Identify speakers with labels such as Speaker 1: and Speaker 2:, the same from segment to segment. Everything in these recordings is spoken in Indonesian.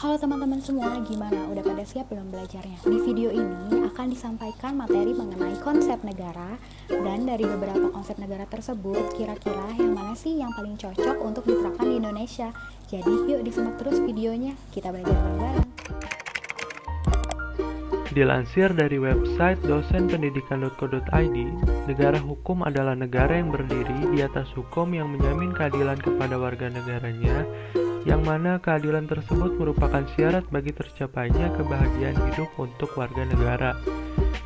Speaker 1: Halo teman-teman semua, gimana? Udah pada siap belum belajarnya? Di video ini akan disampaikan materi mengenai konsep negara, dan dari beberapa konsep negara tersebut, kira-kira yang mana sih yang paling cocok untuk diterapkan di Indonesia? Jadi yuk disimak terus videonya, kita belajar bareng-bareng.
Speaker 2: Dilansir dari website dosenpendidikan.co.id, negara hukum adalah negara yang berdiri di atas hukum yang menjamin keadilan kepada warga negaranya, yang mana keadilan tersebut merupakan syarat bagi tercapainya kebahagiaan hidup untuk warga negara.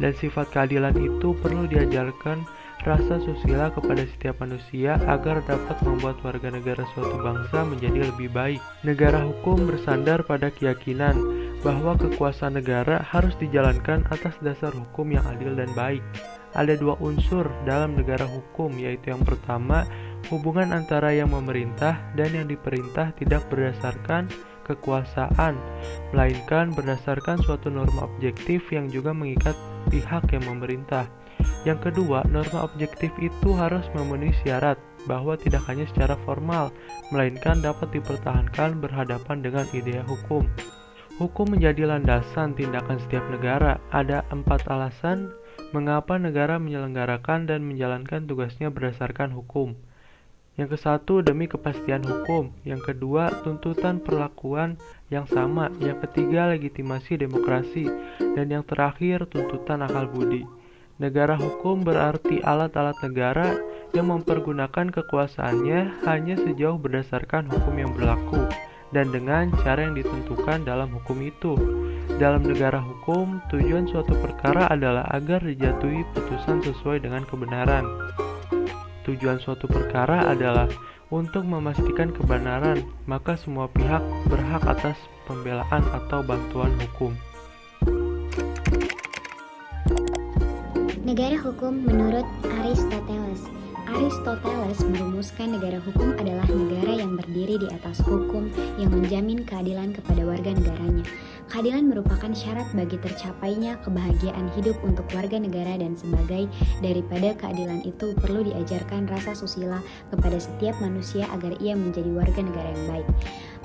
Speaker 2: Dan sifat keadilan itu perlu diajarkan rasa susila kepada setiap manusia agar dapat membuat warga negara suatu bangsa menjadi lebih baik. Negara hukum bersandar pada keyakinan bahwa kekuasaan negara harus dijalankan atas dasar hukum yang adil dan baik. Ada dua unsur dalam negara hukum, yaitu yang pertama, hubungan antara yang memerintah dan yang diperintah tidak berdasarkan kekuasaan, melainkan berdasarkan suatu norma objektif yang juga mengikat pihak yang memerintah. Yang kedua, norma objektif itu harus memenuhi syarat bahwa tidak hanya secara formal, melainkan dapat dipertahankan berhadapan dengan idea hukum. Hukum menjadi landasan tindakan setiap negara. Ada 4 alasan mengapa negara menyelenggarakan dan menjalankan tugasnya berdasarkan hukum. Yang ke-1, demi kepastian hukum. Yang kedua, tuntutan perlakuan yang sama. Yang ketiga, legitimasi demokrasi. Dan yang terakhir, tuntutan akal budi. Negara hukum berarti alat-alat negara yang mempergunakan kekuasaannya hanya sejauh berdasarkan hukum yang berlaku dan dengan cara yang ditentukan dalam hukum itu. Dalam negara hukum, tujuan suatu perkara adalah agar dijatuhi putusan sesuai dengan kebenaran. Tujuan suatu perkara adalah untuk memastikan kebenaran, maka semua pihak berhak atas pembelaan atau bantuan hukum.
Speaker 3: Negara hukum menurut Aristoteles. Aristoteles merumuskan negara hukum adalah negara yang berdiri di atas hukum yang menjamin keadilan kepada warga negaranya. Keadilan merupakan syarat bagi tercapainya kebahagiaan hidup untuk warga negara, dan sebagai daripada keadilan itu perlu diajarkan rasa susila kepada setiap manusia agar ia menjadi warga negara yang baik.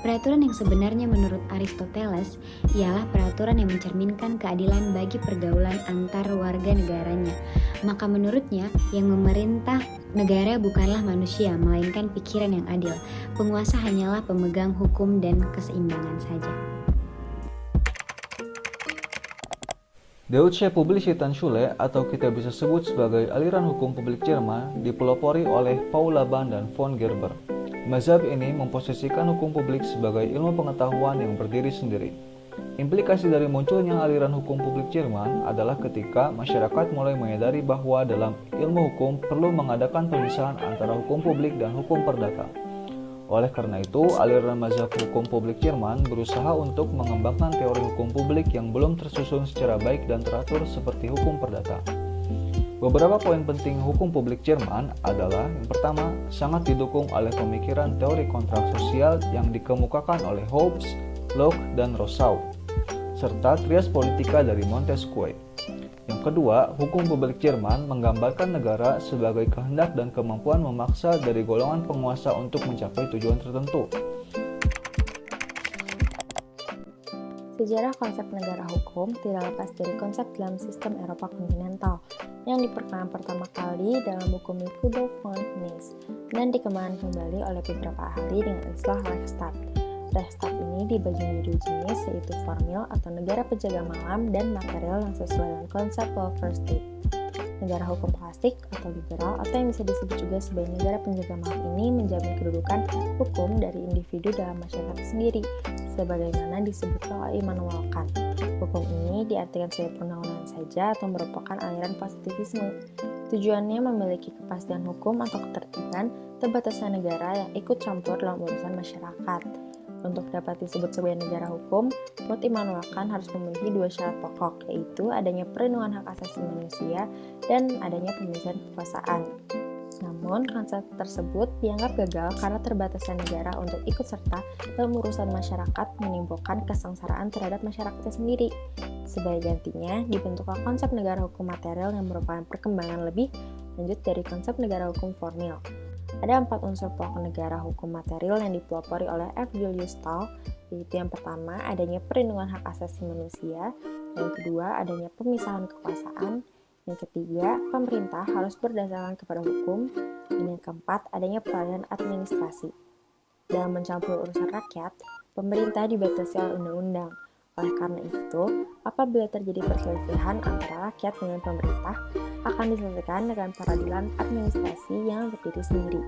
Speaker 3: Peraturan yang sebenarnya menurut Aristoteles ialah peraturan yang mencerminkan keadilan bagi pergaulan antar warga negaranya. Maka menurutnya, yang memerintah negara bukanlah manusia, melainkan pikiran yang adil. Penguasa hanyalah pemegang hukum dan keseimbangan saja.
Speaker 4: Deutsche Publizisten-Schule, atau kita bisa sebut sebagai aliran hukum publik Jerman, dipelopori oleh Paul Laban dan von Gerber. Mazhab ini memposisikan hukum publik sebagai ilmu pengetahuan yang berdiri sendiri. Implikasi dari munculnya aliran hukum publik Jerman adalah ketika masyarakat mulai menyadari bahwa dalam ilmu hukum perlu mengadakan pemisahan antara hukum publik dan hukum perdata. Oleh karena itu, aliran mazhab hukum publik Jerman berusaha untuk mengembangkan teori hukum publik yang belum tersusun secara baik dan teratur seperti hukum perdata. Beberapa poin penting hukum publik Jerman adalah: yang pertama, sangat didukung oleh pemikiran teori kontrak sosial yang dikemukakan oleh Hobbes, Locke, dan Rousseau, serta trias politika dari Montesquieu. Yang kedua, hukum publik Jerman menggambarkan negara sebagai kehendak dan kemampuan memaksa dari golongan penguasa untuk mencapai tujuan tertentu.
Speaker 5: Sejarah konsep negara hukum tidak lepas dari konsep dalam sistem Eropa kontinental yang diperkenalkan pertama kali dalam buku Rudolf von Mises dan dikembangkan kembali oleh beberapa ahli dengan istilah Rechtsstaat. Rechtsstaat ini dibagi menjadi dua jenis, yaitu formil atau negara penjaga malam dan material yang sesuai dengan konsep welfare state. Negara hukum klasik atau liberal, atau yang bisa disebut juga sebagai negara penjaga malam ini, menjamin kedudukan hukum dari individu dalam masyarakat sendiri, sebagaimana disebutkan oleh Immanuel Kant. Hukum ini diartikan sebagai perundang-undangan saja atau merupakan aliran positivisme. Tujuannya memiliki kepastian hukum atau ketertiban terbatasan negara yang ikut campur dalam urusan masyarakat. Untuk dapat disebut sebagai negara hukum, menurut Immanuel Kant harus memenuhi dua syarat pokok, yaitu adanya perlindungan hak asasi manusia dan adanya pemisahan kekuasaan. Namun, konsep tersebut dianggap gagal karena terbatasan negara untuk ikut serta dalam urusan masyarakat menimbulkan kesengsaraan terhadap masyarakatnya sendiri. Sebagai gantinya, dibentuklah konsep negara hukum material yang merupakan perkembangan lebih lanjut dari konsep negara hukum formil. Ada 4 unsur pokok negara hukum material yang dipelopori oleh F. Julius Stahl, yaitu yang pertama adanya perlindungan hak asasi manusia, yang kedua adanya pemisahan kekuasaan, yang ketiga pemerintah harus berdasarkan kepada hukum, dan yang keempat adanya peralihan administrasi. Dalam mencampur urusan rakyat, pemerintah dibatasi oleh undang-undang. Oleh karena itu, apabila terjadi perselisihan antara rakyat dengan pemerintah, akan diselesaikan dengan peradilan administrasi yang berdiri sendiri.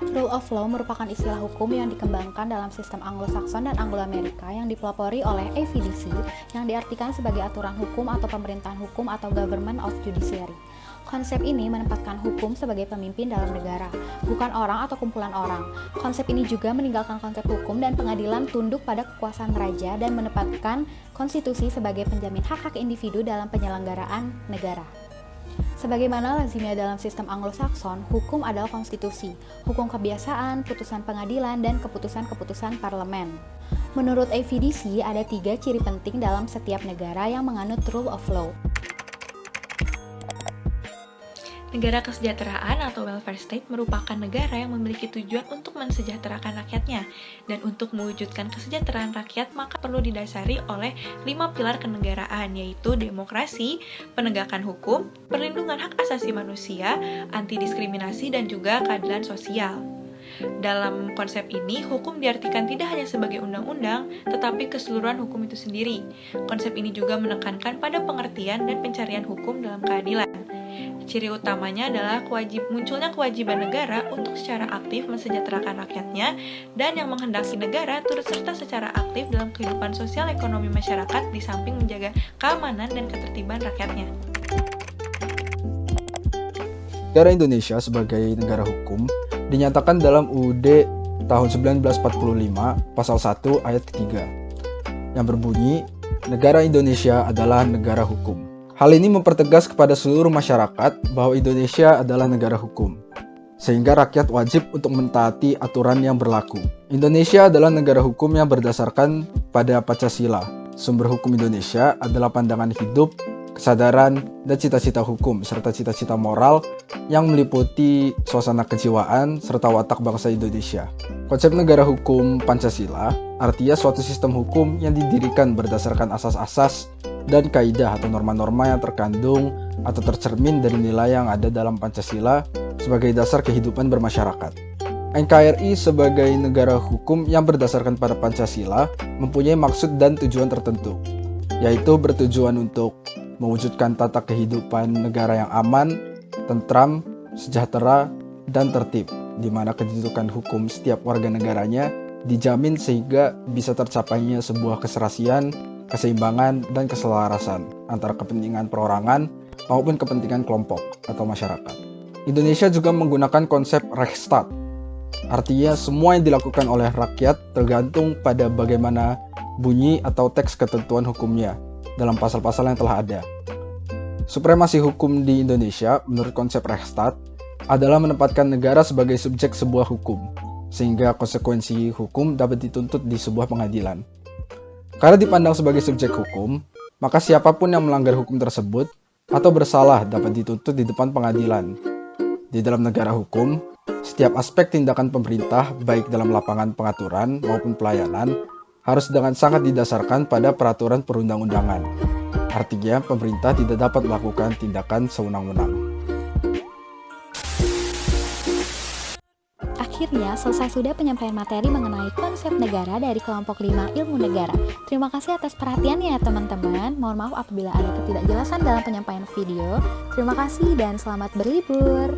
Speaker 1: Rule of law merupakan istilah hukum yang dikembangkan dalam sistem Anglo-Saxon dan Anglo-Amerika yang dipelopori oleh AVDC, yang diartikan sebagai aturan hukum atau pemerintahan hukum atau government of judiciary. Konsep ini menempatkan hukum sebagai pemimpin dalam negara, bukan orang atau kumpulan orang. Konsep ini juga meninggalkan konsep hukum dan pengadilan tunduk pada kekuasaan raja dan menempatkan konstitusi sebagai penjamin hak-hak individu dalam penyelenggaraan negara. Sebagaimana lazimnya dalam sistem Anglo-Saxon, hukum adalah konstitusi, hukum kebiasaan, putusan pengadilan, dan keputusan-keputusan parlemen. Menurut AVDC, ada 3 ciri penting dalam setiap negara yang menganut rule of law.
Speaker 6: Negara kesejahteraan atau welfare state merupakan negara yang memiliki tujuan untuk mensejahterakan rakyatnya, dan untuk mewujudkan kesejahteraan rakyat maka perlu didasari oleh 5 pilar kenegaraan, yaitu demokrasi, penegakan hukum, perlindungan hak asasi manusia, anti-diskriminasi, dan juga keadilan sosial. Dalam konsep ini, hukum diartikan tidak hanya sebagai undang-undang, tetapi keseluruhan hukum itu sendiri. Konsep ini juga menekankan pada pengertian dan pencarian hukum dalam keadilan. Ciri utamanya adalah munculnya kewajiban negara untuk secara aktif mensejahterakan rakyatnya, dan yang menghendaki negara turut serta secara aktif dalam kehidupan sosial ekonomi masyarakat di samping menjaga keamanan dan ketertiban rakyatnya.
Speaker 7: Negara Indonesia sebagai negara hukum dinyatakan dalam UUD tahun 1945 pasal 1 ayat ketiga yang berbunyi, negara Indonesia adalah negara hukum. Hal ini mempertegas kepada seluruh masyarakat bahwa Indonesia adalah negara hukum, sehingga rakyat wajib untuk mentaati aturan yang berlaku. Indonesia adalah negara hukum yang berdasarkan pada Pancasila. Sumber hukum Indonesia adalah pandangan hidup, kesadaran, dan cita-cita hukum, serta cita-cita moral yang meliputi suasana kejiwaan serta watak bangsa Indonesia. Konsep negara hukum Pancasila artinya suatu sistem hukum yang didirikan berdasarkan asas-asas dan kaidah atau norma-norma yang terkandung atau tercermin dari nilai yang ada dalam Pancasila sebagai dasar kehidupan bermasyarakat. NKRI sebagai negara hukum yang berdasarkan pada Pancasila mempunyai maksud dan tujuan tertentu, yaitu bertujuan untuk mewujudkan tata kehidupan negara yang aman, tentram, sejahtera, dan tertib, di mana kedudukan hukum setiap warga negaranya dijamin sehingga bisa tercapainya sebuah keserasian, keseimbangan, dan keselarasan antara kepentingan perorangan maupun kepentingan kelompok atau masyarakat. Indonesia juga menggunakan konsep Rechtsstaat, artinya semua yang dilakukan oleh rakyat tergantung pada bagaimana bunyi atau teks ketentuan hukumnya dalam pasal-pasal yang telah ada. Supremasi hukum di Indonesia menurut konsep Rechtsstaat adalah menempatkan negara sebagai subjek sebuah hukum, sehingga konsekuensi hukum dapat dituntut di sebuah pengadilan. Karena dipandang sebagai subjek hukum, maka siapapun yang melanggar hukum tersebut atau bersalah dapat dituntut di depan pengadilan. Di dalam negara hukum, setiap aspek tindakan pemerintah, baik dalam lapangan pengaturan maupun pelayanan, harus dengan sangat didasarkan pada peraturan perundang-undangan. Artinya, pemerintah tidak dapat melakukan tindakan sewenang-wenang.
Speaker 1: Akhirnya, selesai sudah penyampaian materi mengenai konsep negara dari kelompok 5 ilmu negara. Terima kasih atas perhatiannya ya teman-teman. Mohon maaf apabila ada ketidakjelasan dalam penyampaian video. Terima kasih dan selamat berlibur.